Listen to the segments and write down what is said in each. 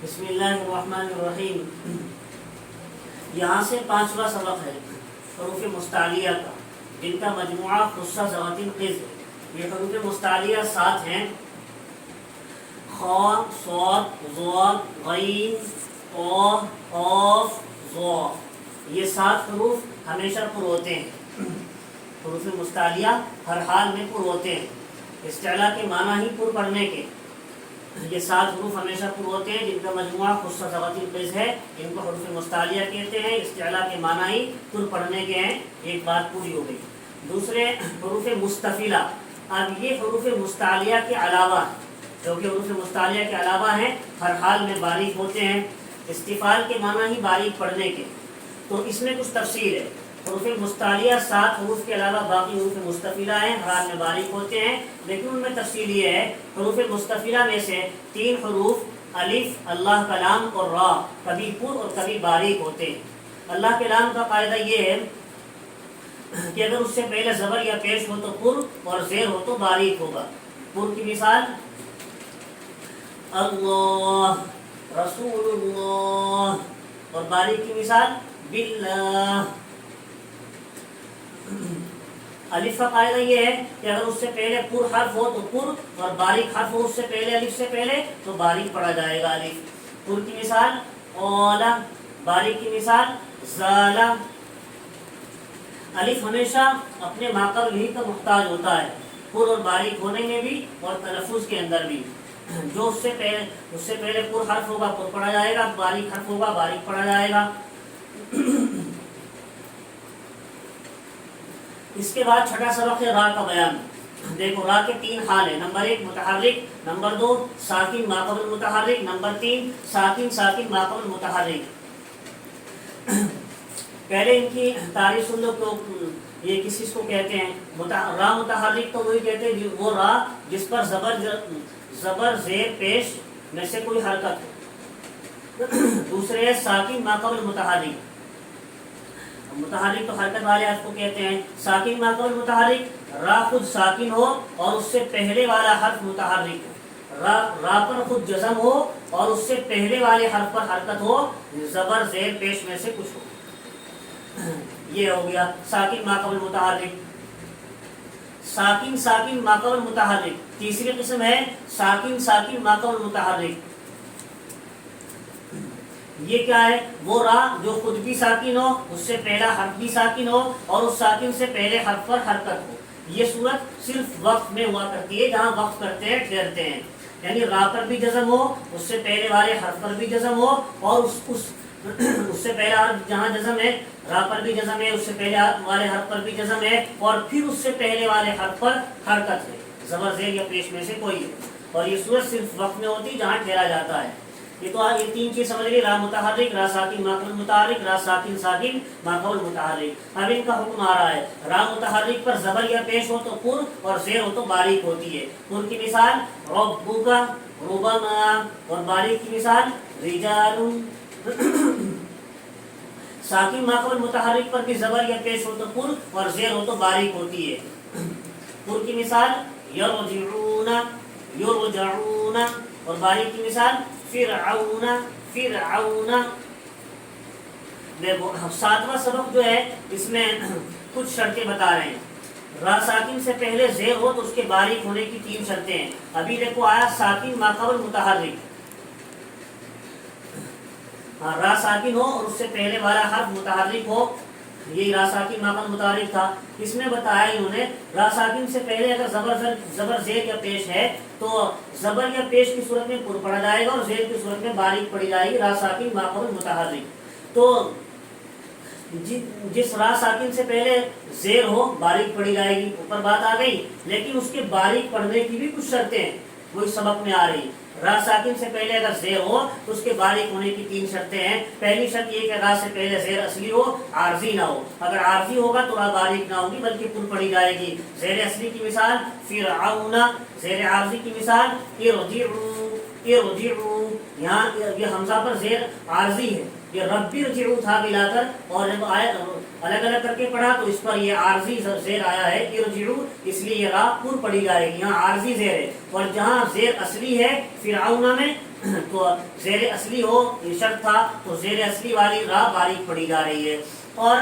بسم اللہ الرحمن الرحیم۔ یہاں سے 5واں سبق ہے حروف مستعلیہ کا، جن کا مجموعہ خصہ ذوات القز ہے۔ یہ حروف مستعلیہ 7 ہیں: خا، صاد، ضاد، غین، قاف، قاف، ظا۔ یہ 7 حروف ہمیشہ پر ہوتے ہیں۔ حروف مستعلیہ ہر حال میں پر ہوتے ہیں، استعلاء کے معنی ہی پر پڑھنے کے۔ یہ 7 حروف ہمیشہ پر ہوتے ہیں، جن کا مجموعہ خصہ ذوات القز ہے، ان کو حروف مستعلیہ کہتے ہیں۔ استعلاء کے معنی ہی پر پڑھنے کے ہیں۔ ایک بات پوری ہو گئی۔ دوسرے حروف مستفیلہ۔ اب یہ حروف مستعلیہ کے علاوہ، جو کہ حروف مستعلیہ کے علاوہ ہیں، ہر حال میں باریک ہوتے ہیں۔ استفعال کے معنی ہی باریک پڑھنے کے، تو اس میں کچھ تفصیل ہے۔ حروف مستعلیہ 7 حروف کے علاوہ باقی حروف مستفیلہ ہیں، ہر حال میں باریک ہوتے ہیں، لیکن ان میں تفصیل یہ ہے: حروف مستفیلہ میں سے 3 حروف الف، اللہ کا لام اور را کبھی پر اور کبھی باریک ہوتے ہیں۔ اللہ کے لام کا قاعدہ یہ ہے کہ اگر اس سے پہلے زبر یا پیش ہو تو پر اور زیر ہو تو باریک ہوگا۔ پر کی مثال اللہ، رسول اللہ، اور باریک کی مثال باللہ۔ الف کا قاعدہ یہ ہے کہ اگر اس سے پہلے پر حرف ہو تو پر، اور باریک حرف ہو اس سے پہلے الف سے پہلے تو باریک پڑھا جائے گا الف۔ پر کی مثال اولا، باریک کی مثال زالا۔ الف ہمیشہ اپنے ماقبل ہی کا محتاج ہوتا ہے، پر اور باریک ہونے میں بھی اور تلفظ کے اندر بھی۔ جو اس سے پہلے پر حرف ہوگا پر پڑھا جائے گا، باریک حرف ہوگا باریک پڑھا جائے گا۔ اس کے بعد چھٹا سبق ہے را کا بیان۔ دیکھو، را کے 3 حال ہیں: نمبر 1 متحرک، نمبر 2 ساکن ماقبل متحرک، نمبر 3 ساکن ساکن ماقبل متحرک۔ پہلے ان کی تعریف سن لو کہ یہ کس چیز کو کہتے ہیں۔ را متحرک تو وہی کہتے ہیں وہ را جس پر زبر زیر پیش میں سے کوئی حرکت ہو۔ دوسرے ہے ساکن ماقبل متحرک۔ متحرک تو حرکت والے حرف کو کہتے ہیں۔ ساکن ماقبل متحرک، را خود ساکن ہو اور اس سے پہلے والا حرف متحرک ہو۔ را پر خود جزم ہو اور اس سے پہلے والے حرف پر حرکت ہو، زبر زیر پیش میں سے کچھ ہو۔ یہ ہو گیا ساکن ماقبل متحرک۔ ساکن ساکن ماقبل متحرک، تیسری قسم ہے ساکن ساکن ماقبل متحرک۔ یہ کیا ہے؟ وہ را جو خود بھی ساکن ہو، اس سے پہلا حرف بھی ساکن ہو اور اس ساکن سے پہلے حرف پر حرکت ہو۔ یہ صورت صرف وقت میں ہوا کرتی ہے، جہاں وقت کرتے ہیں ٹھہرتے ہیں، یعنی را پر بھی جزم ہو، اس سے پہلے والے حرف پر بھی جزم ہو، اور اس سے پہلا حرف جہاں جزم ہے، را پر بھی جزم ہے، اس سے پہلے والے حرف پر بھی جزم ہے، اور پھر اس سے پہلے والے حرف پر حرکت ہے، زبر زیر یا پیش میں سے کوئی ہے۔ اور یہ صورت صرف وقت میں ہوتی ہے جہاں ٹھہرا جاتا ہے۔ یہ تو یہ 3 چیز سمجھ گئے: را متحرک، را ساکن ماقبل متحرک، را ساکن ساکن ماقبل متحرک۔ اب ان کا حکم آ رہا ہے۔ را متحرک پر زبر یا پیش ہو تو پر اور زیر ہو تو باریک ہوتی ہے۔ پر کی مثال ربک، ربما، اور باریک کی مثال رجال۔ ساکن ماقبل متحرک پر بھی زبر یا پیش ہو تو پر اور زیر ہو تو باریک ہوتی ہے۔ پر کی مثال یرجعون، یرجعون، اور باریک کی مثال فرعون، فرعون۔ دیکھو، 7واں سبق جو ہے اس میں کچھ شرطیں بتا رہے ہیں۔ را ساکن سے پہلے زیر ہو تو اس کے باریک ہونے کی 3 شرطیں ہیں۔ ابھی دیکھو آیا ساکن ماقبل متحرک، را ساکن ہو اور اس سے پہلے والا حرف متحرک ہو، یہ را ساکن ماقبل متحرک تھا۔ اس میں بتایا انہوں نے را ساکن سے پہلے اگر زبر زیر یا پیش ہے تو زبر یا پیش کی صورت میں پر پڑھا جائے گا اور زیر کی صورت میں باریک پڑھی جائے گی، را ساکن ماقبل متحرک۔ تو جس را ساکن سے پہلے زیر ہو باریک پڑھی جائے گی، اوپر بات آ گئی، لیکن اس کے باریک پڑھنے کی بھی کچھ شرطیں ہیں، وہی سبق میں آ رہی۔ را ساکن سے پہلے اگر زیر ہو تو اس کے باریک ہونے کی 3 شرطیں ہیں۔ پہلی شرط یہ کہ را سے پہلے زیر اصلی ہو، عارضی نہ ہو۔ اگر عارضی ہوگا تو را باریک نہ ہوگی بلکہ پر پڑھی جائے گی۔ زیر اصلی کی مثال فرعون، زیر عارضی کی مثال ارجعوا، ارجعوا۔ یہاں یہ حمزہ پر زیر عارضی ہے، یہ ربی رجعو تھا ملا کر، اور جب الگ الگ کر کے پڑھا تو اس پر یہ عارضی زیر آیا ہے ارجعو، اس لیے یہ را پر پڑھی جائے گی، یہاں عارضی زیر ہے۔ اور جہاں زیر اصلی ہے فرعون میں تو زیر اصلی ہو شرط تھا تو زیر اصلی والی را باریک پڑھی جا رہی ہے۔ اور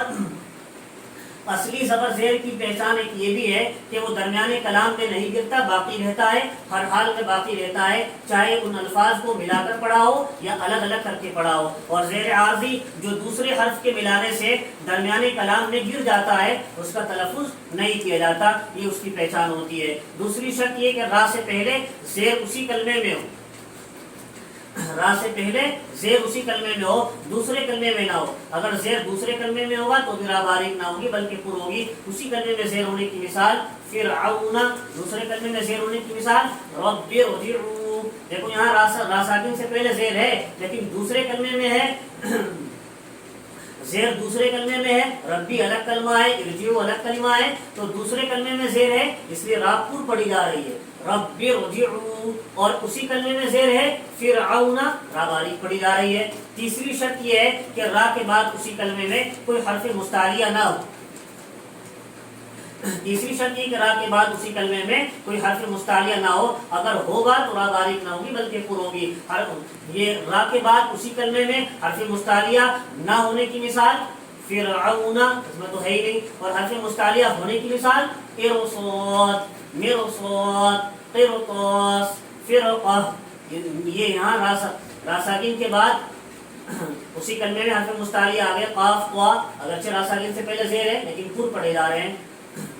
اصلی زبر زیر کی پہچان ایک یہ بھی ہے کہ وہ درمیانے کلام میں نہیں گرتا، باقی رہتا ہے، ہر حال میں باقی رہتا ہے، چاہے ان الفاظ کو ملا کر پڑھا ہو یا الگ الگ کر کے پڑھا ہو۔ اور زیر عارضی جو دوسرے حرف کے ملانے سے درمیانے کلام میں گر جاتا ہے اس کا تلفظ نہیں کیا جاتا، یہ اس کی پہچان ہوتی ہے۔ دوسری شرط یہ کہ را سے پہلے زیر اسی کلمے میں ہو، را سے پہلے زیر اسی کلمے میں ہو، دوسرے کلمے میں نہ ہو۔ اگر زیر دوسرے کلمے میں ہوگا تو پھر را باریک نہ ہوگی بلکہ پر ہوگی۔ اسی کلمے میں زیر ہونے کی مثال فرعون، دوسرے کلمے میں زیر ہونے کی مثال رب ارجعو۔ دیکھو یہاں را ساکن سے پہلے زیر ہے لیکن دوسرے کلمے میں ہے زیر، دوسرے کلمے میں ہے، ربی الگ کلمہ ہے، ارجعو الگ کلمہ ہے، تو دوسرے کلمے میں زیر ہے اس لیے را پر پڑھی جا رہی ہے، رب ارجعو۔ اور اسی کلمے میں زیر ہے فرعون، را باریک پڑھی جا رہی ہے۔ تیسری شرط یہ ہے کہ را کے بعد اسی کلمے میں کوئی حرف مستعلیہ نہ ہو، تیسری شرط یہ کہ را کے بعد اسی کلمے میں کوئی حرف مستعلیہ نہ ہو، اگر ہوگا تو را باریک نہ ہوگی بلکہ پر ہوگی۔ یہ را کے بعد اسی کلمے میں حرف مستعلیہ نہ ہونے کی مثال فرعون، اس میں تو ہے ہی نہیں، اور حرف مستعلیہ ہونے کی مثال ارصاد، مرصاد، قرطاس، فرقہ۔ یہ یہاں را ساکن کے بعد اسی کلمے میں حرف مستعلیہ آ گئے، قاف قوا، اگرچہ را ساکن سے پہلے زیر ہے لیکن پر پڑھے جا رہے ہیں۔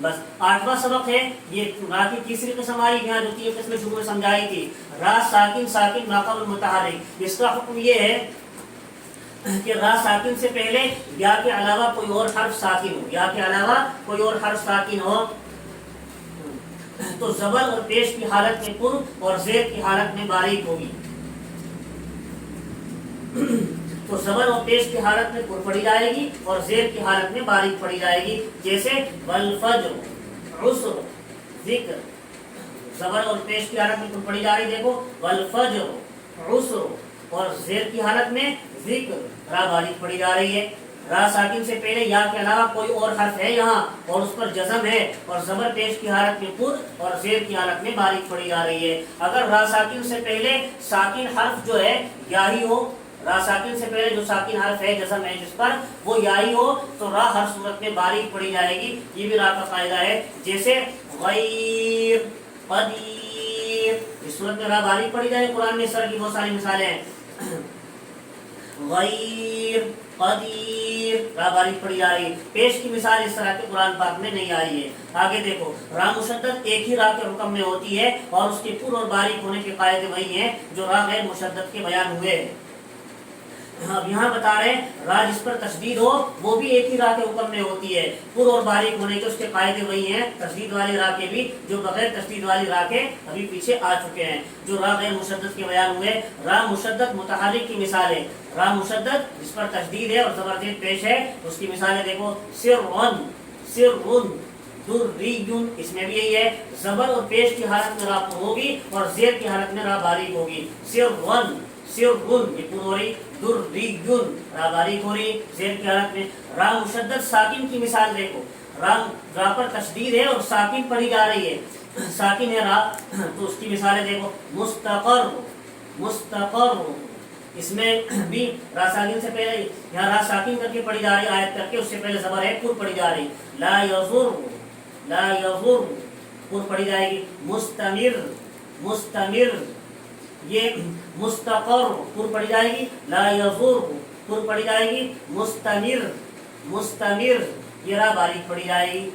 بس آٹھواں سبق ہے، یہ را کی تیسری قسم آئی، یہاں جو 3 قسمیں شروع میں سمجھائی تھی، را ساکن ساکن ما قبل متحرک۔ اس کا حکم یہ ہے کہ را ساکن سے پہلے یا کے علاوہ کوئی اور حرف ساکن ہو، یا کے علاوہ کوئی اور حرف ساکن ہو تو زبر اور پیش کی حالت میں پر اور زیر کی حالت میں باریک ہوگی، تو زبر اور پیش کی حالت میں پر پڑھی جائے گی اور زیر کی حالت میں باریک پڑھی جائے گی، جیسے والفجر، عسر، ذکر، زبر اور پیش کی حالت میں پر پڑھی جا رہی، دیکھو والفجر، عسر، اور زیر کی حالت میں ذکر، را باریک پڑھی جا رہی ہے۔ را ساکن سے پہلے یا کے علاوہ کوئی اور حرف ہے یہاں اور اس پر جزم ہے اور زبر پیش کی حالت میں پر اور زیر کی حالت میں باریک پڑھی جا رہی ہے۔ اگر را ساکن سے پہلے ساکن حرف جو ہے یا ہی ہو، را ساکن سے پہلے جو ساکن حرف ہے جزم ہے جس پر وہ یا ہی ہو تو را ہر صورت میں باریک پڑھی جائے گی، یہ بھی را کا قاعدہ ہے، جیسے غیر، قدیر، اس صورت میں را باریک پڑھی جائے۔ قرآن میں اس طرح کی بہت ساری مثالیں ہیں، غیر، قدیر، را باریک پڑھی جا رہی ہے۔ پیش کی مثال اس طرح کے قرآن پاک میں نہیں آئی ہے۔ آگے دیکھو، را مشدد ایک ہی را کے حکم میں ہوتی ہے اور اس کے پر اور باریک ہونے کے قاعدے وہی ہیں جو را غیر مشدد کے بیان ہوئے ہیں۔ اب یہاں بتا رہے ہیں را جس پر تشدید ہو وہ بھی ایک ہی را کے حکم میں ہوتی ہے، پر اور باریک ہونے کے اس کے قاعدے وہی ہیں، تشدید والی را کے بھی جو بغیر تشدید والی را کے ابھی پیچھے آ چکے ہیں جو را غیر مشدد کے بیان ہوئے۔ را مشدد متحرک کی مثالیں، را مشدد جس پر تشدید ہے اور زبردست پیش ہے اس کی مثالیں دیکھو، سرن، سرن، درریون، اس میں بھی یہی ہے، زبر اور پیش کی حالت میں را پر ہوگی اور زیر کی حالت میں را باریک ہوگی، سرن، سرن، یہ پر ہو رہی، درریون، را باریک ہو رہی زیر کی حالت میں۔ را مشدد ساکن کی مثال دیکھو، را پر تشدید ہے اور ساکن پڑھی جا رہی ہے، ساکن ہے را، تو اس کی مثالیں دیکھو، مستقر، مستقر، اس میں بھی را ساکن سے پہلے یہاں را ساکن کر کے پڑھی جا رہی آیت کر کے، اس سے پہلے زبر ہے پر پڑھی جا رہی، لا یضر، لا یضر، پر پڑھی جائے گی، مستمر، مستمر، یہ مستقر، پر پڑھی جائے گی، لا یضر، پر پڑھی جائے گی، مستمر، مستمر، یہ را باریک پڑھی جائے گی۔